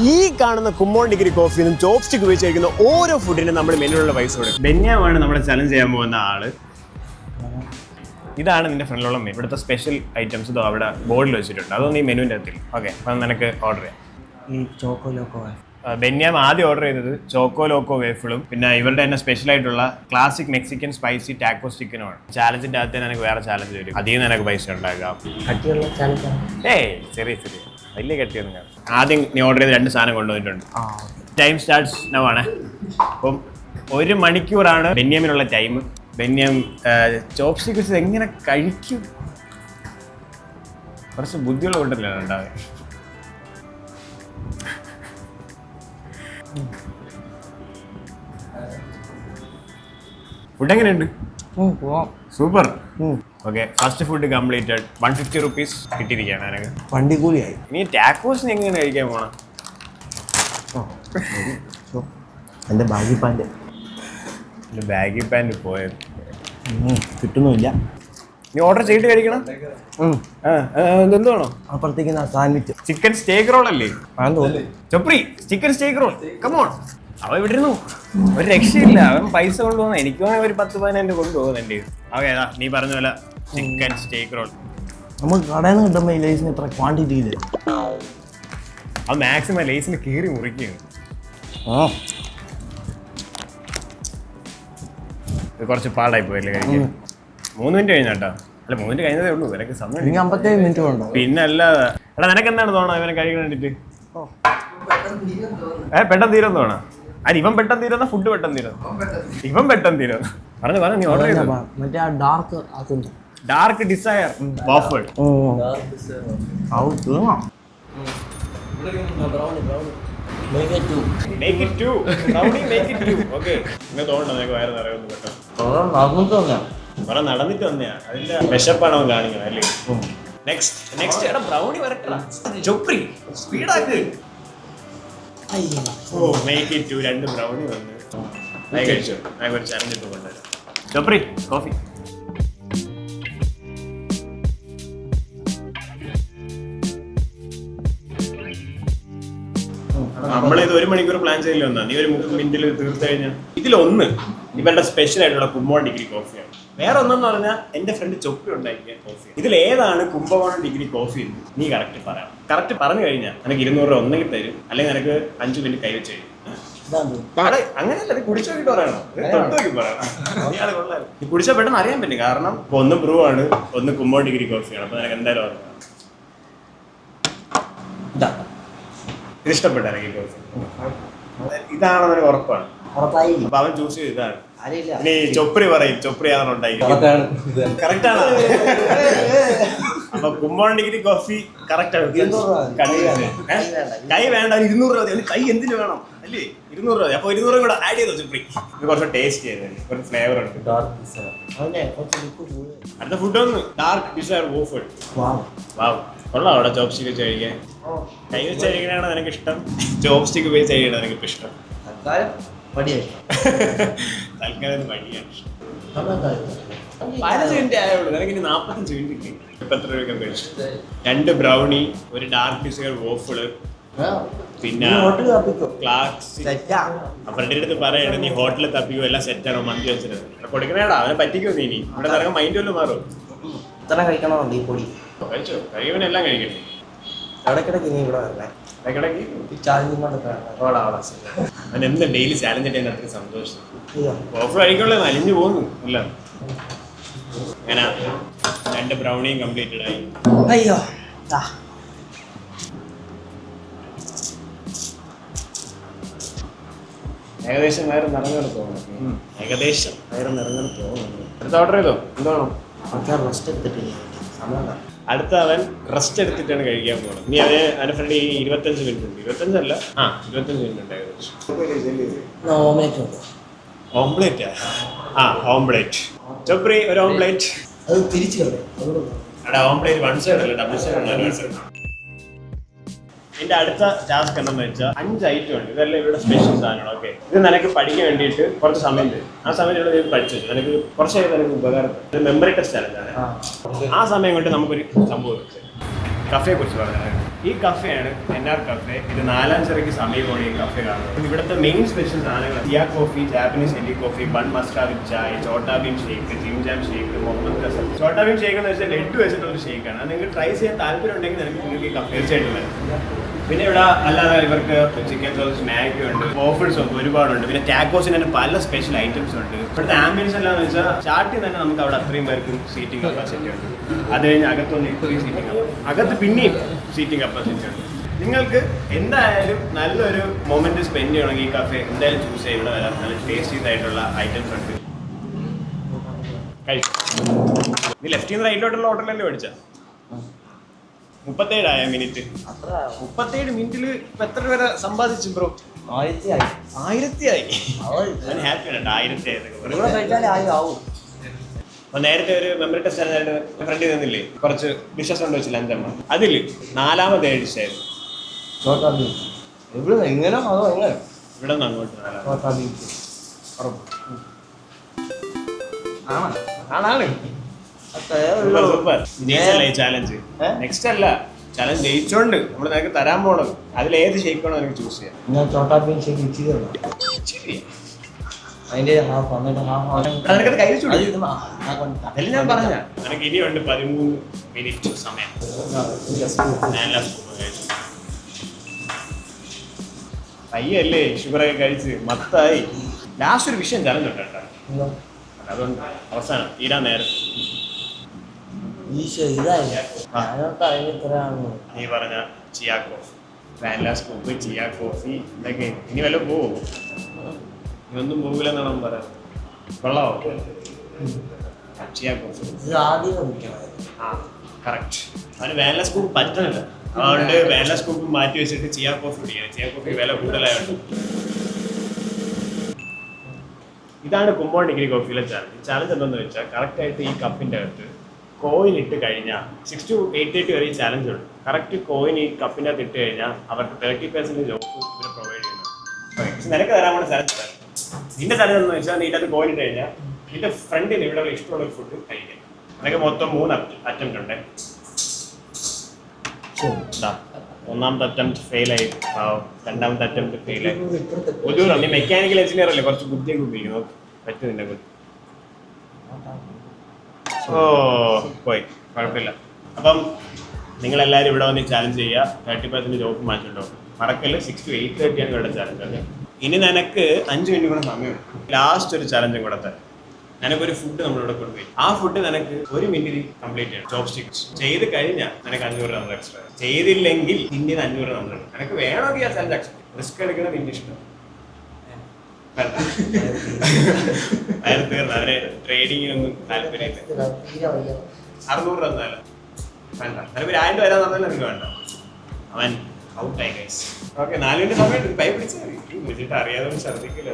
ഈ കാണുന്ന കുമ്മോൺ ഡിഗ്രി കോഫിന്നും ചോപ്പ് സ്റ്റിക്ക് ഉപയോഗിച്ച് കഴിക്കുന്ന ഓരോ ഫുഡിനും നമ്മൾ മെനുവിലുള്ള പൈസ കൊടുക്കും. ബെന്യാമാണ് നമ്മളെ ചലഞ്ച് ചെയ്യാൻ പോകുന്ന ആള്. ഇതാണ് നിന്റെ ഫ്രണ്ടിലുള്ള മെനു. ഇവിടുത്തെ സ്പെഷ്യൽ ഐറ്റംസ് ഇതോ അവിടെ ബോർഡിൽ വെച്ചിട്ടുണ്ട്. അതൊന്നും ഈ മെനുവിൻ്റെ അകത്തിൽ. ഓക്കെ, അപ്പം നിനക്ക് ഓർഡർ ചെയ്യാം. ഈ ചോക്കോ ലോക്കോ ബെന്യാം ആദ്യം ഓർഡർ ചെയ്തത് ചോക്കോ ലോക്കോ വേഫിളും പിന്നെ ഇവരുടെ തന്നെ സ്പെഷ്യൽ ആയിട്ടുള്ള ക്ലാസിക് മെക്സിക്കൻ സ്പൈസി ടാക്കോ ചിക്കനുമാണ്. ചാലഞ്ചിന്റെ അകത്ത് എനിക്ക് വേറെ ചാലഞ്ച് വരും. അതിൽ നിന്ന് എനിക്ക് പൈസ ഉണ്ടാക്കാം. ഏയ് ചെറിയ വലിയ കട്ടിയൊന്നും കാണും. ആദ്യം നീ ഓർഡർ ചെയ്ത് 2 സാധനം കൊണ്ടുവന്നിട്ടുണ്ട്. ടൈം സ്റ്റാർട്ട്സ് നൗ ആണ്. അപ്പം 1 മണിക്കൂറാണ് ബെന്യാമിനുള്ള ടൈം. ബെന്യാം ചോപ്പ് സ്റ്റിക്സ് എങ്ങനെ കഴിക്കും? കുറച്ച് ബുദ്ധിയുള്ള കൊണ്ടല്ലേ ഉണ്ടാവുക. ഫുഡ് എങ്ങനെയുണ്ട്? Super. Okay, first food completed. 150 rupees കിട്ടിയിരിക്കുകയാണ് എനിക്ക്. വണ്ടി കൂലിയായി. ഇനി ടാക്കോസിന് എങ്ങനെ കഴിക്കാൻ പോണം? എൻ്റെ ബാഗി പാൻറ് പോയത് കിട്ടുന്നില്ല. നീ ഓർഡർ ചെയ്തിട്ട് കഴിക്കണം. എന്തുവാണോ അപ്പുറത്തേക്ക് സാൻഡ്വിച്ച് ചിക്കൻ സ്റ്റേക്ക് റോൾ അല്ലേ? തോന്നുന്നു. ചൊപ്രി ചിക്കൻ സ്റ്റേക്ക് റോൾ. കമോൺ. അവൻ ഇവിടെ ഇരുന്നു, ഒരു രക്ഷയില്ല. അവൻ പൈസ കൊണ്ടുപോകുന്ന. എനിക്ക് വേണമെങ്കിൽ ഒരു 10-15 കൊണ്ടുപോകുന്നുണ്ട്. ഓക്കെ, നീ പറഞ്ഞ പോലെ ചിക്കൻ സ്റ്റേക്ക് റോൾ. നമുക്ക് കടയിൽ നിന്ന് കിട്ടുമ്പോൾ ഈ ലേസിന് ഇത്ര ക്വാണ്ടിറ്റി ഇല്ല. അത് മാക്സിമം ലേസിന് കീറി മുറിക്കുകയാണ്. ഇത് കുറച്ച് പാടായി പോയല്ലേ കഴിക്കാൻ. 3 മിനിറ്റ് കഴിഞ്ഞാട്ടോ. അല്ല, 3 മിനിറ്റ് കഴിഞ്ഞതേ ഉള്ളൂ. നിനക്ക് സമയം 57 മിനിറ്റ് വേണ്ടോ? പിന്നെ അല്ലാതെ. എടാ, നിനക്ക് എന്താണ് തോന്നണം ഇവനെ കഴിക്കാൻ വേണ്ടിട്ട്? പെട്ടെന്ന് തീരുമെന്ന് തോന്നാ. അല്ല, ഇവൻ പെട്ടെന്ന് തീരുന്ന ഫുഡ് പെട്ടെന്ന് തീരുന്നു. ഇവൻ പെട്ടെന്ന് തീരുന്നു. പറഞ്ഞു നീ ഓർഡർ ചെയ്ത മറ്റേ ആ ഡാർക്ക് ഡിസയർ വാഫിൾ. നടന്നിട്ട് വന്നെയാ. അതിന്റെ വിശപ്പാണ് അവൻ കാണിക്കുന്നത് അല്ലേ? നെക്സ്റ്റ് എടാ, ബ്രൗണി വരട്ടാ. ചൊപ്രി സ്പീഡാക്ക്. മേക്ക് ഇറ്റ് 2 ബ്രൗണി വന്ന് കഴിച്ചു. ഒരു ചലഞ്ച് ഇട്ട് കൊണ്ടുവരാം. ചൊപ്രി കോഫി. നമ്മളിത് 1 മണിക്കൂർ പ്ലാൻ ചെയ്തില്ല. ഒന്നാ നീ ഒരു 30 മിനിറ്റിൽ തീർത്ത് കഴിഞ്ഞാൽ ഇതിലൊന്ന് ഇവരുടെ സ്പെഷ്യൽ ആയിട്ടുള്ള കുമ്മോൺ ഡിഗ്രി കോഫിയാണ്. വേറെ ഒന്നെന്ന് പറഞ്ഞാൽ എന്റെ ഫ്രണ്ട് ചൊപ്പി ഉണ്ടാക്കിയ കോഫി. ഇതിൽ ഏതാണ് കുംഭകോണം ഡിഗ്രി കോഫി എന്ന് നീ കറക്റ്റ് പറയണം. കറക്റ്റ് പറഞ്ഞു കഴിഞ്ഞാൽ എനിക്ക് 200 രൂപ ഒന്നെങ്കിൽ തരും, അല്ലെങ്കിൽ എനിക്ക് 5 മിനിറ്റ് കൈ വെച്ച് തരും. അങ്ങനെയല്ല, നീ കുടിച്ചു നോക്കിട്ട് പറയണം. തൊട്ടുനോക്കി പറയണം. നീ കുടിച്ചാൽ പെട്ടെന്ന് അറിയാൻ പറ്റും. കാരണം ഒന്ന് ബ്രൂ ആണ്, ഒന്ന് കുമ്മോൺ ഡിഗ്രി കോഫിയാണ്. അപ്പൊ നിനക്ക് എന്തായാലും അറിയാം. ഇത് ഇഷ്ടപ്പെട്ട എനിക്ക് കോഫി. ഇതാണെന്ന് എനിക്ക് ഉറപ്പാണ്. അപ്പൊ അവൻ ചൂസ് ചെയ്ത് ഇതാണ്. ഇനി ചൊപ്രി പറയും ചൊപ്രി ആണ് ഉണ്ടായി. കറക്റ്റ് ആണ്. അപ്പൊ കുമ്മോൺ ഡിഗ്രി കോഫി കറക്റ്റ് ആണ്. കൈ വേണ്ട, 200 രൂപ. കൈ എന്തിനു വേണം അല്ലേ? 200 രൂപ. അപ്പൊ 200 കൂടെ ആഡ് ചെയ്തോ ചൊപ്രി. ഇത് കുറച്ച് ടേസ്റ്റ് ചെയ്ത് ഒരു ഫ്ലേവർ ഉണ്ട്. അടുത്ത ഫുഡ് ഒന്ന് ഡാർക്ക് ഡിസയർ വോഫിൾ. കൊള്ളാം. അവിടെ ചോപ്പ് സ്റ്റിക്ക് വെച്ച് കഴിക്കാൻ. കൈ വെച്ച് കഴിക്കണതാണ് നിനക്ക് ഇഷ്ടം? ചോപ്പ് സ്റ്റിക്ക് ഉപയോഗിച്ച് കഴിക്കണം നിനക്ക് ഇഷ്ടം? തൽക്കാലം മടിയാണ് ഇഷ്ടം. 15 മിനിറ്റ് ആയുള്ളൂ. നിനക്ക് ഇനി 45 മിനിറ്റ്. ഇപ്പൊ എത്ര രൂപ കഴിച്ചു? 2 ബ്രൗണി, ഒരു ഡാർക്ക് ഡിസയർ വോഫിള്, പിന്നെ അവരുടെ അടുത്ത് പറയണ നീ ഹോട്ടലിൽ തപ്പിക്കോ, എല്ലാം സെറ്റാണോ, മന്തി വെച്ചിട്ട് കൊടുക്കണേടാ. അവനെ പറ്റിക്കോ നീ. ഇവിടെ നിറങ്ങാൻ മൈൻഡ് വല്ലതും മാറും. കഴിക്കണമുണ്ട് ഈ പൊടി. കഴിച്ചോ? കഴിവനെല്ലാം കഴിക്കണേ. ഇടയ്ക്കിടയ്ക്ക് നീ ഇവിടെ വരണേ. അവൻ എന്ത് ഡെയിലി ചാലഞ്ച് ഇട്ടതിന് അത്ര സന്തോഷം. ഓഫർ കഴിക്കുള്ളൂ, അലിഞ്ഞു പോകുന്നു അല്ല. അങ്ങനെ 2 ബ്രൗണിയും കംപ്ലീറ്റഡ് ആയി. അയ്യോ, ഏകദേശം വയറ് നിറഞ്ഞു തോന്നുന്നു. അടുത്ത ഓർഡർ ചെയ്തോ? എന്താണോ? അടുത്ത അവൻ റെസ്റ്റ് എടുത്തിട്ടാണ് കഴിക്കാൻ പോകുന്നത്. നീ അവന്റെ ഫ്രണ്ട് 25 മിനിറ്റ് ഉണ്ട്. 25 മിനിറ്റ് ഉണ്ട് ഏകദേശം. ഓംപ്ലേറ്റാ? ഓംപ്ലേറ്റ്. ചൊപ്രി ഒരു ഓംപ്ലേറ്റ്. ഓംപ്ലേറ്റ് 1 സൈഡ് അല്ല, ഡബിൾ സൈഡ് ആണ്. ഇതിന്റെ അടുത്ത ടാസ്ക് എന്താണെന്ന് വെച്ചാൽ 5 ഐറ്റം ഉണ്ട്. ഇതെല്ലാം ഇവിടെ സ്പെഷ്യൽ സാധനമാണ്. ഓക്കെ, ഇത് നിനക്ക് പഠിക്കാൻ വേണ്ടിയിട്ട് കുറച്ച് സമയം തരും. ആ സമയം ഇവിടെ നീ പഠിച്ചു വെച്ചു. നിനക്ക് കുറച്ചായി നിനക്ക് ഉപകാരപ്പെടും. മെമ്മറി ടെസ്റ്റ് ചലഞ്ചാണ്. ആ സമയം കൊണ്ട് നമുക്കൊരു സംഭവം കഫയെ കുറിച്ച് പറയാനാണ്. ഈ കഫേയാണ് NR കഫേ. ഇത് നാലാഞ്ചിറയ്ക്ക് സമീപമാണ് ഈ കഫേ കാണുന്നത്. ഇവിടുത്തെ മെയിൻ സ്പെഷ്യൽ സാധനങ്ങൾ ടിയാ കോഫി, ജാപ്പനീസ് എല്ലി coffee, bun maska with chai, Chhota Bheem shake, Jim Jam shake, Muhammad കസം. ചോട്ടാ ഭീം ഷേക്ക് എന്ന് വെച്ചാൽ ലെഡ് വെച്ചിട്ടുള്ള ഷേക്കാണ്. അത് നിങ്ങൾക്ക് ട്രൈ ചെയ്യാൻ താല്പര്യം ഉണ്ടെങ്കിൽ നിങ്ങൾക്ക് ഈ കഫേ തീർച്ചയായിട്ടും വരും. പിന്നെ ഇവിടെ അല്ലാതെ ഇവർക്ക് ചിക്കൻ സോസ്, മാഗി ഉണ്ട്, ഓഫേഴ്സ് ഒക്കെ ഒരുപാടുണ്ട്. പിന്നെ ടാക്കോസിന് തന്നെ പല സ്പെഷ്യൽ ഐറ്റംസ് ഉണ്ട്. ഇവിടുത്തെ ആംബിയൻസ് എന്താണെന്ന് വെച്ചാൽ സ്റ്റാർട്ടിൽ തന്നെ നമുക്ക് അവിടെ അത്രയും പേർക്ക് സീറ്റിംഗ് കപ്പാസിറ്റി ഉണ്ട്. അത് കഴിഞ്ഞ് അകത്തൊന്ന് ഇത്രയും സീറ്റിംഗ്, അകത്ത് പിന്നെയും സീറ്റിംഗ് കപ്പാസിറ്റി ഉണ്ട്. നിങ്ങൾക്ക് എന്തായാലും നല്ലൊരു മൊമെന്റ് സ്പെൻഡ് ചെയ്യണമെങ്കിൽ ഈ കഫേ എന്തായാലും ചൂസ് ചെയ്യുക. ഇവിടെ വരാം, നല്ല ടേസ്റ്റി ആയിട്ടുള്ള ഐറ്റംസ് ഉണ്ട്. കഴിച്ചു. നീ ലെഫ്റ്റിൽ നിന്ന് റൈറ്റിലോട്ടുള്ള ഓർഡറിലല്ലേ മേടിച്ച? 37 മിനിറ്റ്. 37 മിനിറ്റിൽ ഇപ്പൊ എത്ര വരെ സമ്പാദിച്ചു ബ്രോ? 1000 ആയി. ഹാപ്പിയാണ് 1000 ആയതൊക്കെ. അപ്പൊ നേരത്തെ ഒരു മെമ്മറി ടെസ്റ്റ് ആയിട്ട് ഫ്രണ്ടിൽ നിന്നില്ലേ, കുറച്ച് ഡിഷസ് കൊണ്ട് വെച്ചില്ല 5 എണ്ണം. അതിൽ 4ാമത് ഡിഷായിരുന്നു. ഇവിടെ എങ്ങനെ അതോ എങ്ങനെ ഇവിടെ നിന്ന് അങ്ങോട്ട് ആണാണ്. സൂപ്പർ. ജയിച്ചല്ലേ ഈ ചാലഞ്ച്? നെക്സ്റ്റ് അല്ല, ചാലഞ്ച് ജയിച്ചോണ്ട് നമ്മൾ നിനക്ക് തരാൻ പോണത്. അതിൽ ഏത് ഷേക്ക് വേണോ എനിക്ക് ചൂസ് ചെയ്യാം. ഞാൻ ചോട്ടാ ഭീം ഷേക്ക് ഇച്ചിരി അതിന്റെ നിനക്കത് കഴിച്ചു. അതിൽ ഞാൻ പറഞ്ഞ നിനക്ക് ഇനിയുണ്ട് 13 മിനിറ്റ് സമയം. പയ്യല്ലേ ഷുഗറൊക്കെ കഴിച്ച് മത്തായി. ലാസ്റ്റ് ഒരു വിഷയം ചലഞ്ച് ഉണ്ട് കേട്ടോ. അതുകൊണ്ട് അവസാനം തീരാൻ നേരം നീ പറഞ്ഞ chia coffee, vanilla scoop, chia coffee ഇതൊക്കെ ഇനി വല്ല പോവും? ഇതൊന്നും പോകില്ലെന്നാണ് പറയാം. കൊള്ളാവോ? ചിയാ കോഫി ആ കറക്റ്റ്. അവന് വാനില സ്കൂപ്പ് പറ്റണില്ല, അതുകൊണ്ട് വാനില സ്കൂപ്പ് മാറ്റി വെച്ചിട്ട് ചിയാ കോഫി കുടിക്കണം. ചിയാ കോഫി വില കൂടുതലായുണ്ട്. ഇതാണ് കുമ്പോൺ ഡിഗ്രി കോഫിയിലെ ചാലഞ്ച്. ചാലഞ്ച് എന്താണെന്ന് വെച്ചാൽ കറക്റ്റായിട്ട് ഈ കപ്പിൻ്റെ അകത്ത് കോയിൻ ഇട്ട് കഴിഞ്ഞാൽ 6 to 8:30 വരെ ഈ ചാലഞ്ച് ഉണ്ട്. കറക്റ്റ് കോയിൻ ഈ കപ്പിൻ്റെ അകത്ത് ഇട്ട് കഴിഞ്ഞാൽ അവർക്ക് 30% ഓഫ് ഇവർ പ്രൊവൈഡ് ചെയ്യുന്നത്. പക്ഷെ നിനക്ക് തരാമാണ് ചാലഞ്ച്. നിന്റെ ചാലഞ്ച് എന്ന് വെച്ചാൽ നീ ഇതിനകത്ത് കോയിൻ ഇട്ട് കഴിഞ്ഞാൽ നിന്റെ ഫ്രണ്ടിന് ഇവിടെ ഇഷ്ടമുള്ള ഒരു ഫുഡ് കഴിക്കാം. നിനക്ക് മൊത്തം 3 അറ്റംപ്റ്റ് ഉണ്ട്. ഒന്നാമത്തെ അറ്റംപ്റ്റ് ഫെയിലായി, രണ്ടാമത്തെ അറ്റംപ്റ്റ് ഫെയിലായി. ഒരു നീ മെക്കാനിക്കൽ എഞ്ചിനീയർ അല്ലേ, കുറച്ച് ബുദ്ധിയൊക്കെ ഉപയോഗിക്കും. പറ്റും നിന്റെ ബുദ്ധി. ഓ പോയി, കുഴപ്പമില്ല. അപ്പം നിങ്ങളെല്ലാവരും ഇവിടെ വന്ന് ചാലഞ്ച് ചെയ്യുക. 30% ഓഫ് മാറ്റുണ്ടോ മറക്കല്ല. 6 to 8:30 ആണ് ഇവിടെ ചാലഞ്ച് അല്ലേ. ഇനി നിനക്ക് 5 മിനിറ്റ് കൂടെ സമയമുണ്ട്. ലാസ്റ്റ് ഒരു ചാലഞ്ചും കൂടെ തരാം. നിനക്കൊരു ഫുഡ് നമ്മളിവിടെ കൊണ്ടുപോയി, ആ ഫുഡ് നിനക്ക് 1 മിനിറ്റിൽ കംപ്ലീറ്റ് ചെയ്യണം. ചോപ്പ് സ്റ്റിക്സ് ചെയ്ത് കഴിഞ്ഞാൽ നിനക്ക് 500 നമ്മൾ എക്സ്ട്രാ. ചെയ്തില്ലെങ്കിൽ ഇന്ത്യൻ 500 നമ്മൾ. നിനക്ക് വേണമെങ്കിൽ ആ ചാലഞ്ച് അക്സെപ്റ്റ്. റിസ്ക് എടുക്കണം നിന്റെ ഇഷ്ടം. തീർന്നു. അവരെ ട്രേഡിങ്ങിനൊന്നും താല്പര്യമില്ല. 600 തന്നാല വേണ്ട. നിനക്ക് 1000 രൂപ വരാൻ തന്നാലും നിനക്ക് വേണ്ട. അവൻ ഔട്ടായി ഗൈസ്. ഓക്കെ, 4 മിനിറ്റ് സമയം കൈ പിടിച്ചാൽ വിളിച്ചിട്ട് അറിയാതെ ശ്രദ്ധിക്കില്ല.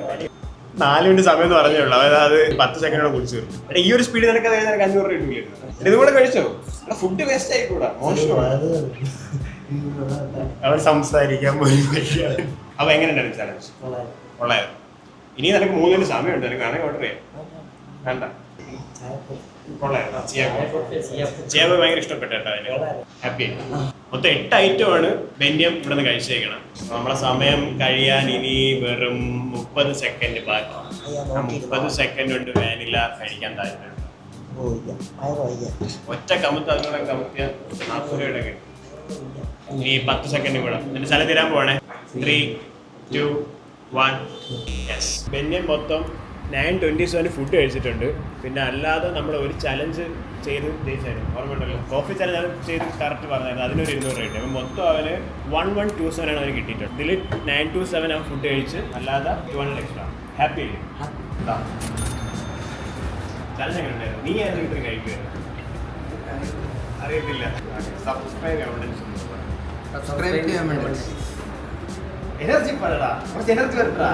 4 മിനിറ്റ് സമയം എന്ന് പറഞ്ഞേ ഉള്ളൂ. അതായത് അത് 10 സെക്കൻഡോടെ കുടിച്ചു തീർക്കും. ഈ ഒരു സ്പീഡ് നിനക്ക് അതായത് നിനക്ക് 500 രൂപ കിട്ടില്ല. ഇതും കൂടെ കഴിച്ചോ? ഫുഡ് വേസ്റ്റ് ആയിക്കൂടാ, മോശമാണ്. അവൻ സംസാരിക്കാൻ പോയി. അപ്പൊ എങ്ങനെയുണ്ടായിരുന്നു ചാലഞ്ച്? കൊള്ളായിരുന്നു. ഇനി നിനക്ക് 3 മിനിറ്റ് സമയമുണ്ട്. നിനക്ക് വേണമെങ്കിൽ ഓർഡർ ചെയ്യാം. വേണ്ട, കൊള്ളായിരുന്നു. ചെയ്യാൻ ഭയങ്കര ഇഷ്ടപ്പെട്ടു കേട്ടോ. അതിന് ഹാപ്പി ആയി. മൊത്തം 8 ഐറ്റമാണ് ബെന്യം ഇവിടെ നിന്ന് കഴിച്ചേക്കണം. നമ്മളെ സമയം കഴിയാൻ ഇനി വെറും 30 സെക്കൻഡ് ബാക്കി. 30 സെക്കൻഡ് കൊണ്ട് വാനില കഴിക്കാൻ താല്പര്യം. ഒറ്റ കമത്ത് അതിനോടെ കമത്തിയ 40 രൂപയുടെ കിട്ടും. ഇനി 10 സെക്കൻഡ് കൂടെ എന്നിട്ട് സ്ഥലം തീരാൻ പോവാണേ. 3, 2, 1 യെസ്. ബെന്യം മൊത്തം 927 ഫുഡ് കഴിച്ചിട്ടുണ്ട്. പിന്നെ അല്ലാതെ നമ്മൾ ഒരു ചലഞ്ച് ചെയ്ത് ജയിച്ചായിരുന്നു. ഓർമ്മയുണ്ടല്ലോ, കോഫി ചലഞ്ച് ചെയ്ത് കറക്റ്റ് പറഞ്ഞായിരുന്നു. അതിനൊരു 200 രൂപ. അപ്പം മൊത്തം അവന് 1127 ആണ് അവന് കിട്ടിയിട്ടുണ്ട്. ഇതിൽ 927 അവൻ ഫുഡ് കഴിച്ച്, അല്ലാതെ 200 എക്സ്ട്രാ. ഹാപ്പി അല്ലേ? ചലഞ്ച് എങ്ങനെ ഉണ്ടായിരുന്നു? നീ ഏത് ഇത്രയും കഴിക്കുമായിരുന്നു? അറിയത്തില്ല. സബ്സ്ക്രൈബ് എനർജി പറയടാ, കുറച്ച് എനർജി വരട്ടാ.